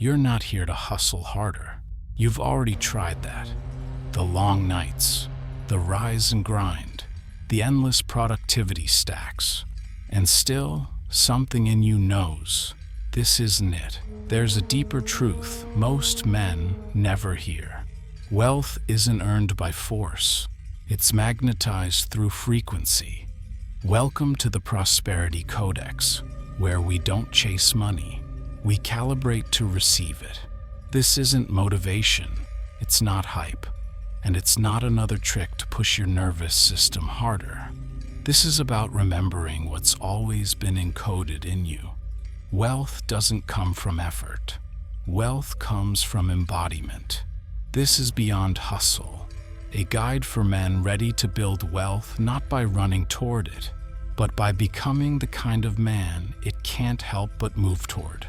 You're not here to hustle harder. You've already tried that. The long nights, the rise and grind, the endless productivity stacks. And still, something in you knows this isn't it. There's a deeper truth most men never hear. Wealth isn't earned by force. It's magnetized through frequency. Welcome to the Prosperity Codex, where we don't chase money. We calibrate to receive it. This isn't motivation. It's not hype. And it's not another trick to push your nervous system harder. This is about remembering what's always been encoded in you. Wealth doesn't come from effort. Wealth comes from embodiment. This is Beyond Hustle, a guide for men ready to build wealth not by running toward it, but by becoming the kind of man it can't help but move toward.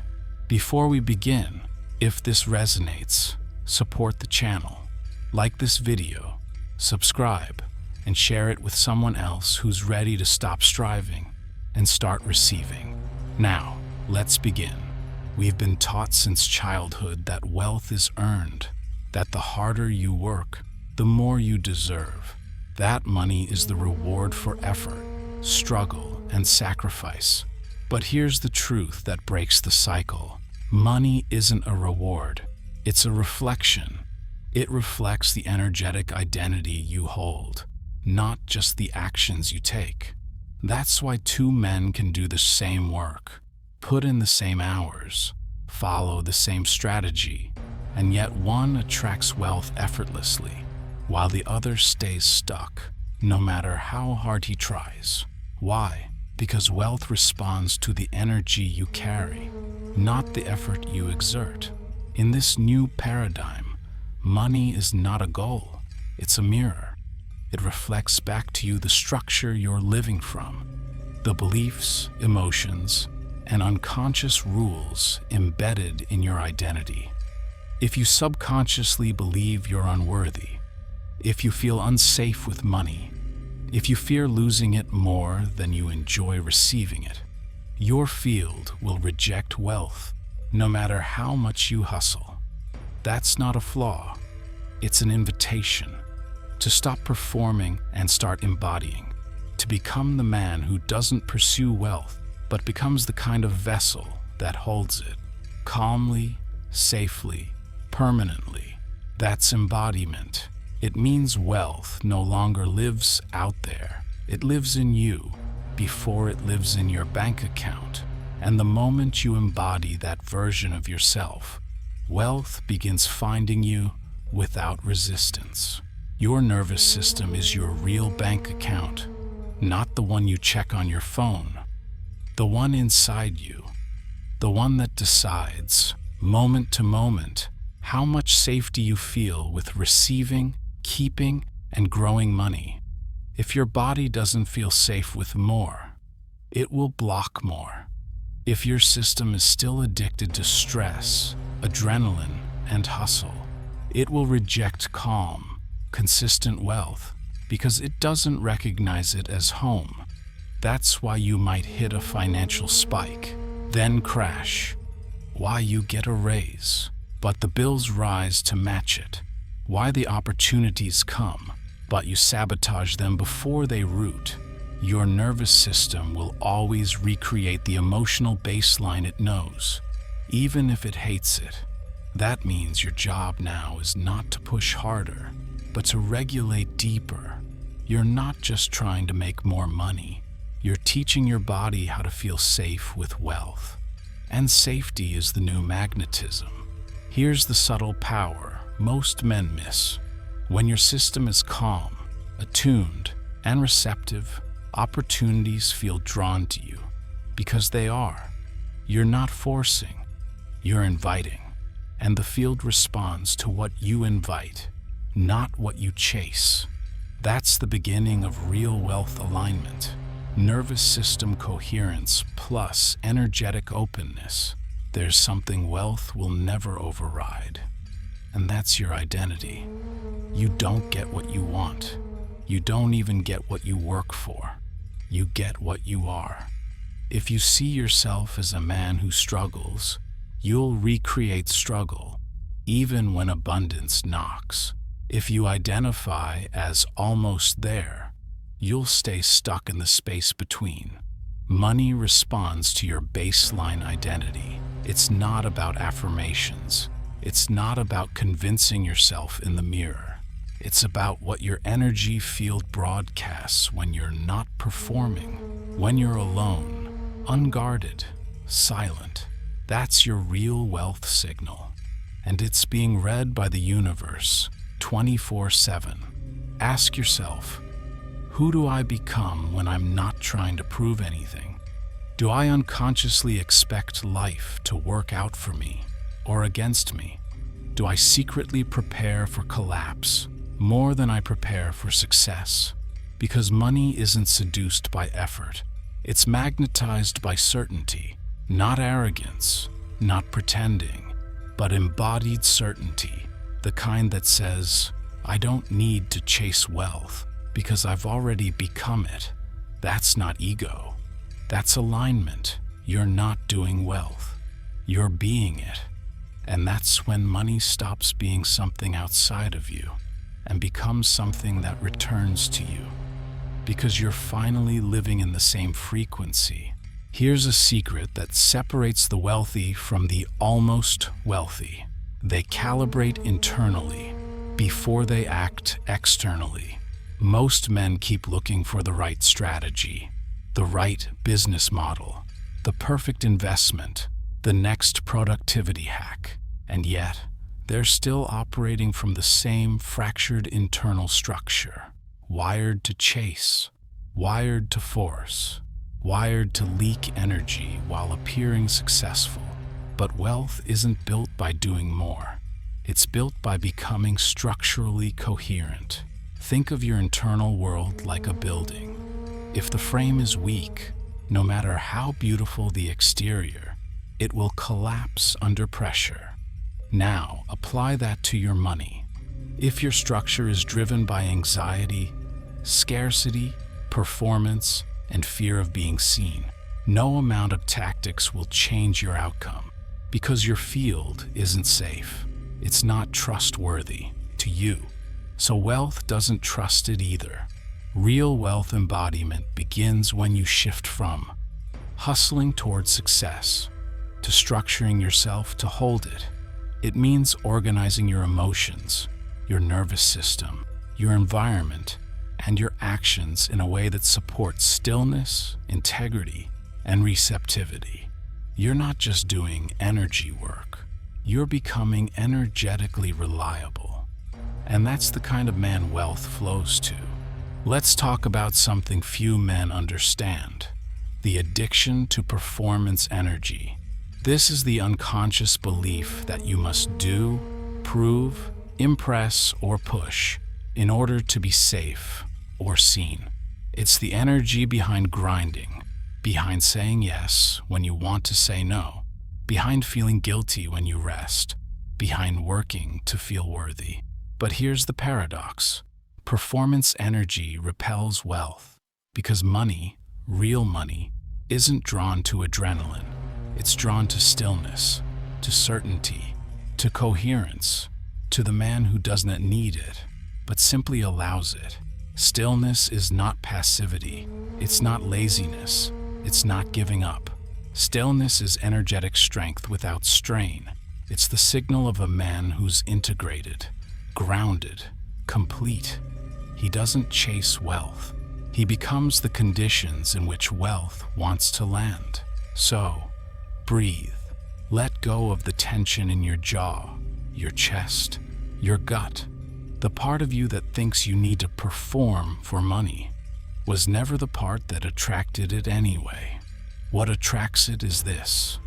Before we begin, if this resonates, support the channel. Like this video, subscribe, and share it with someone else who's ready to stop striving and start receiving. Now, let's begin. We've been taught since childhood that wealth is earned, that the harder you work, the more you deserve. That money is the reward for effort, struggle, and sacrifice. But here's the truth that breaks the cycle. Money isn't a reward, it's a reflection. It reflects the energetic identity you hold, not just the actions you take. That's why two men can do the same work, put in the same hours, follow the same strategy, and yet one attracts wealth effortlessly, while the other stays stuck, no matter how hard he tries. Why? Because wealth responds to the energy you carry, not the effort you exert. In this new paradigm, money is not a goal, it's a mirror. It reflects back to you the structure you're living from, the beliefs, emotions, and unconscious rules embedded in your identity. If you subconsciously believe you're unworthy, if you feel unsafe with money, if you fear losing it more than you enjoy receiving it, your field will reject wealth, no matter how much you hustle. That's not a flaw, it's an invitation to stop performing and start embodying, to become the man who doesn't pursue wealth, but becomes the kind of vessel that holds it, calmly, safely, permanently. That's embodiment. It means wealth no longer lives out there. It lives in you before it lives in your bank account. And the moment you embody that version of yourself, wealth begins finding you without resistance. Your nervous system is your real bank account, not the one you check on your phone. The one inside you, the one that decides, moment to moment, how much safety you feel with receiving, keeping, and growing money. If your body doesn't feel safe with more, it will block more. If your system is still addicted to stress, adrenaline, and hustle, it will reject calm, consistent wealth because it doesn't recognize it as home. That's why you might hit a financial spike, then crash. Why you get a raise, but the bills rise to match it. Why the opportunities come, but you sabotage them before they root. Your nervous system will always recreate the emotional baseline it knows, even if it hates it. That means your job now is not to push harder, but to regulate deeper. You're not just trying to make more money. You're teaching your body how to feel safe with wealth. And safety is the new magnetism. Here's the subtle power most men miss. When your system is calm, attuned, and receptive, opportunities feel drawn to you because they are. You're not forcing, you're inviting. And the field responds to what you invite, not what you chase. That's the beginning of real wealth alignment. Nervous system coherence plus energetic openness. There's something wealth will never override. And that's your identity. You don't get what you want. You don't even get what you work for. You get what you are. If you see yourself as a man who struggles, you'll recreate struggle, even when abundance knocks. If you identify as almost there, you'll stay stuck in the space between. Money responds to your baseline identity. It's not about affirmations. It's not about convincing yourself in the mirror. It's about what your energy field broadcasts when you're not performing, when you're alone, unguarded, silent. That's your real wealth signal. And it's being read by the universe 24/7. Ask yourself, who do I become when I'm not trying to prove anything? Do I unconsciously expect life to work out for me or against me? Do I secretly prepare for collapse more than I prepare for success? Because money isn't seduced by effort. It's magnetized by certainty, not arrogance, not pretending, but embodied certainty, the kind that says, I don't need to chase wealth because I've already become it. That's not ego. That's alignment. You're not doing wealth. You're being it. And that's when money stops being something outside of you and becomes something that returns to you, because you're finally living in the same frequency. Here's a secret that separates the wealthy from the almost wealthy. They calibrate internally before they act externally. Most men keep looking for the right strategy, the right business model, the perfect investment, the next productivity hack, and yet they're still operating from the same fractured internal structure, wired to chase, wired to force, wired to leak energy while appearing successful. But wealth isn't built by doing more. It's built by becoming structurally coherent. Think of your internal world like a building. If the frame is weak, no matter how beautiful the exterior, it will collapse under pressure. Now, apply that to your money. If your structure is driven by anxiety, scarcity, performance, and fear of being seen, no amount of tactics will change your outcome, because your field isn't safe. It's not trustworthy to you. So wealth doesn't trust it either. Real wealth embodiment begins when you shift from hustling towards success to structuring yourself to hold it. It means organizing your emotions, your nervous system, your environment, and your actions in a way that supports stillness, integrity, and receptivity. You're not just doing energy work. You're becoming energetically reliable. And that's the kind of man wealth flows to. Let's talk about something few men understand: the addiction to performance energy. This is the unconscious belief that you must do, prove, impress, or push in order to be safe or seen. It's the energy behind grinding, behind saying yes when you want to say no, behind feeling guilty when you rest, behind working to feel worthy. But here's the paradox. Performance energy repels wealth because money, real money, isn't drawn to adrenaline. It's drawn to stillness, to certainty, to coherence, to the man who doesn't need it, but simply allows it. Stillness is not passivity. It's not laziness. It's not giving up. Stillness is energetic strength without strain. It's the signal of a man who's integrated, grounded, complete. He doesn't chase wealth. He becomes the conditions in which wealth wants to land. So, breathe. Let go of the tension in your jaw, your chest, your gut. The part of you that thinks you need to perform for money was never the part that attracted it anyway. What attracts it is this: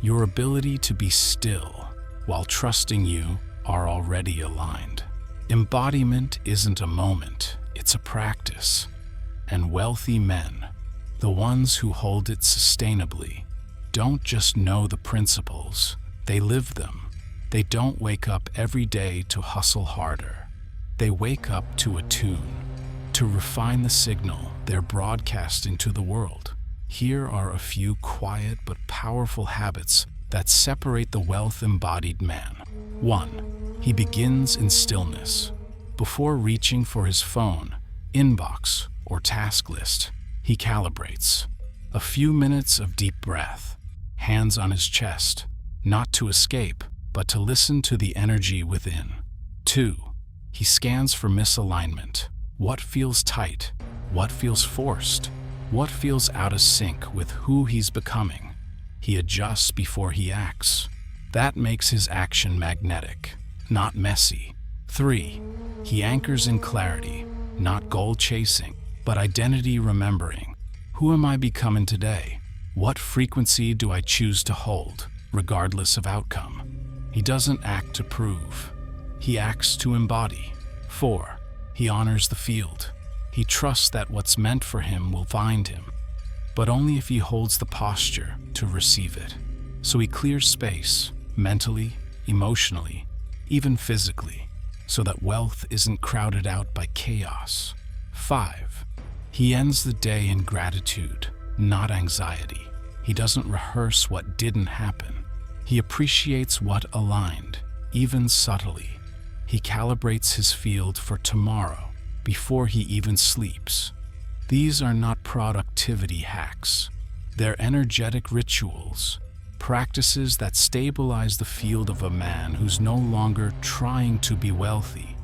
your ability to be still while trusting you are already aligned. Embodiment isn't a moment, it's a practice. And wealthy men, the ones who hold it sustainably, don't just know the principles, they live them. They don't wake up every day to hustle harder. They wake up to attune, to refine the signal they're broadcasting to the world. Here are a few quiet but powerful habits that separate the wealth-embodied man. 1. He begins in stillness. Before reaching for his phone, inbox, or task list, he calibrates. A few minutes of deep breath, hands on his chest, not to escape, but to listen to the energy within. 2. He scans for misalignment. What feels tight? What feels forced? What feels out of sync with who he's becoming? He adjusts before he acts. That makes his action magnetic, not messy. 3. He anchors in clarity, not goal chasing, but identity remembering. Who am I becoming today? What frequency do I choose to hold, regardless of outcome? He doesn't act to prove. He acts to embody. 4. He honors the field. He trusts that what's meant for him will find him, but only if he holds the posture to receive it. So he clears space, mentally, emotionally, even physically, so that wealth isn't crowded out by chaos. 5. He ends the day in gratitude, not anxiety. He doesn't rehearse what didn't happen. He appreciates what aligned, even subtly. He calibrates his field for tomorrow before he even sleeps. These are not productivity hacks. They're energetic rituals, practices that stabilize the field of a man who's no longer trying to be wealthy,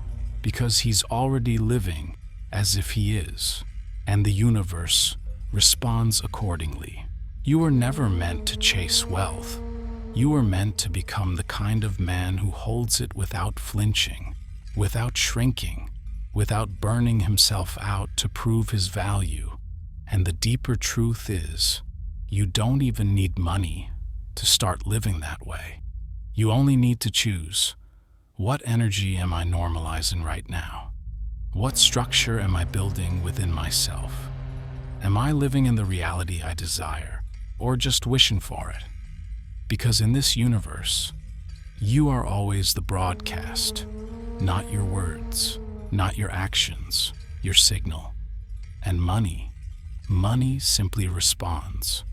because he's already living as if he is, and the universe responds accordingly. You were never meant to chase wealth. You were meant to become the kind of man who holds it without flinching, without shrinking, without burning himself out to prove his value. And the deeper truth is, you don't even need money to start living that way. You only need to choose, what energy am I normalizing right now? What structure am I building within myself? Am I living in the reality I desire, or just wishing for it? Because in this universe, you are always the broadcast, not your words, not your actions, your signal. And money simply responds.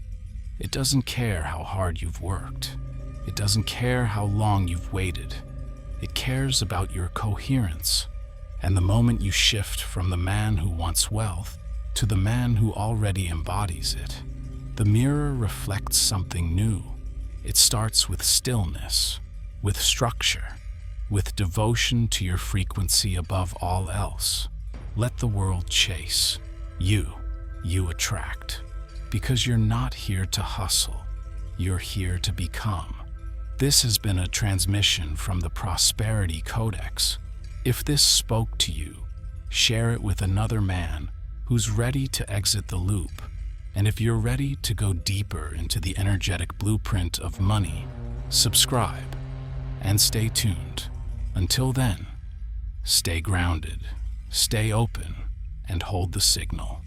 It doesn't care how hard you've worked. It doesn't care how long you've waited. It cares about your coherence. And the moment you shift from the man who wants wealth to the man who already embodies it, the mirror reflects something new. It starts with stillness, with structure, with devotion to your frequency above all else. Let the world chase. You attract. Because you're not here to hustle. You're here to become. This has been a transmission from the Prosperity Codex. If this spoke to you, share it with another man who's ready to exit the loop. And if you're ready to go deeper into the energetic blueprint of money, subscribe and stay tuned. Until then, stay grounded, stay open, and hold the signal.